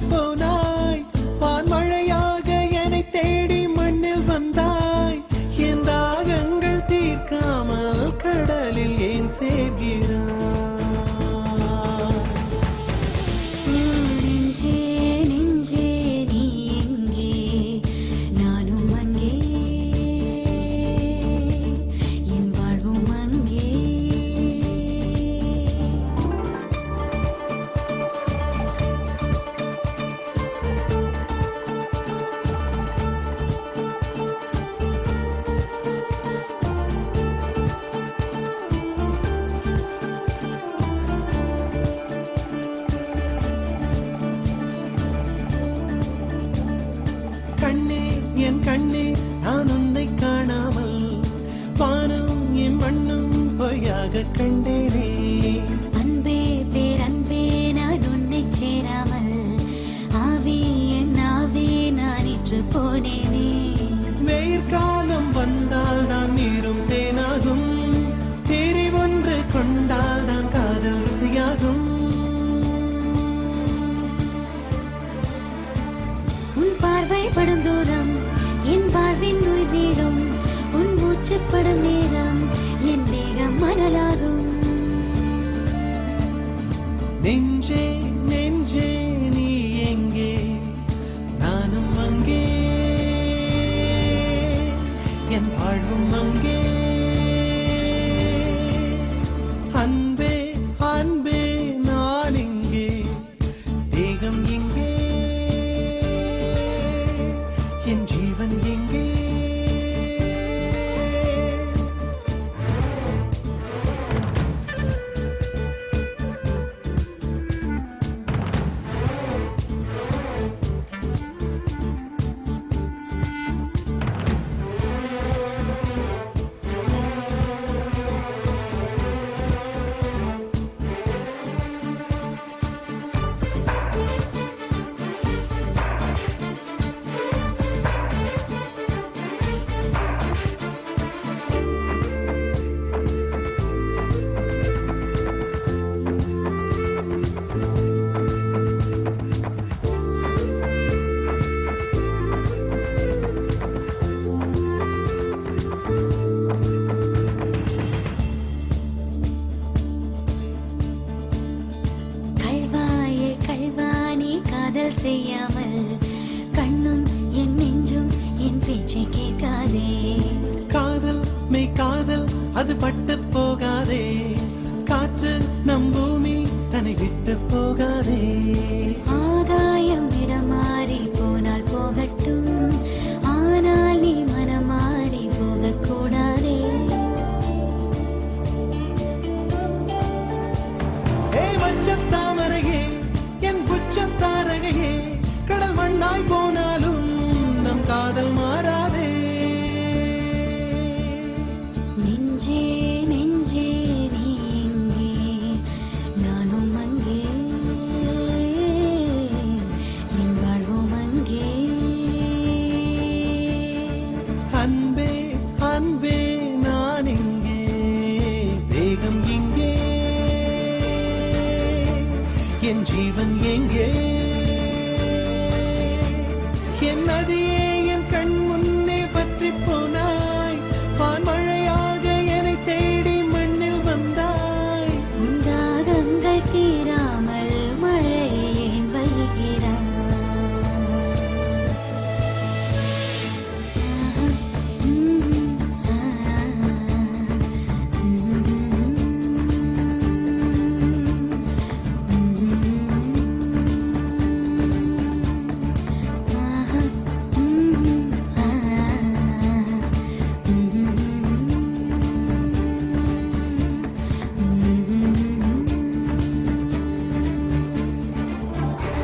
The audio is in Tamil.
போனாய் வான்மழையாக என்னை தேடி மண்ணில் வந்தாய் என் தாகங்கள் தீர்க்காமல் கடலில் ஏன் சேர்கிறாய் என் கண்ணே நான் உன்னை காணாமல் வானம் என் மண்ணும் பொய்யாக கண்டேனே அன்பே பேரன்பே நான் உன்னை சேராமல் ஆவி என் ஆவி நான் இன்று போனேனே வெயிற்காலம் வந்தால் தான் நீரும் தேனாகும் தேறி ஒன்று கொண்டால் தான் காதல் ருசியாகும் உன் பார்வை படும் தூரம் என் வாழ்வின் உயிர் வீடும் உன் மூச்சுப்படும் நேரம் என் தேகம் மணலாகும் நெஞ்சே நெஞ்சே நீ எங்கே நானும் அங்கே என் வாழ்வும் அங்கே அன்பே அன்பே நான் இங்கே தேகம் எங்கே என் ஜீவன் எங்கே செய்யாமல் கண்ணும் என் நெஞ்சும் என் பேச்சை கேட்காதே காதல் மெய் காதல் அது பட்டு போகாதே காற்று நம் பூமி தன்னை விட்டு போகாதே ஆகாயம் இடமாறி போனால் போகட்டும் ஆனால் நீ மனமாறி போகக்கூடாதே தாமரையே என் புச்சத்தாரகையே கடல் மண்ணாய் போனாலும் நம் காதல் மாறாதே நெஞ்சே நெஞ்சே நீ எங்கே நானும் அங்கே என் வாழ்வும் அங்கே அன்பே அன்பே நான் இங்கே தேகம் எங்கே என் ஜீவன் எங்கே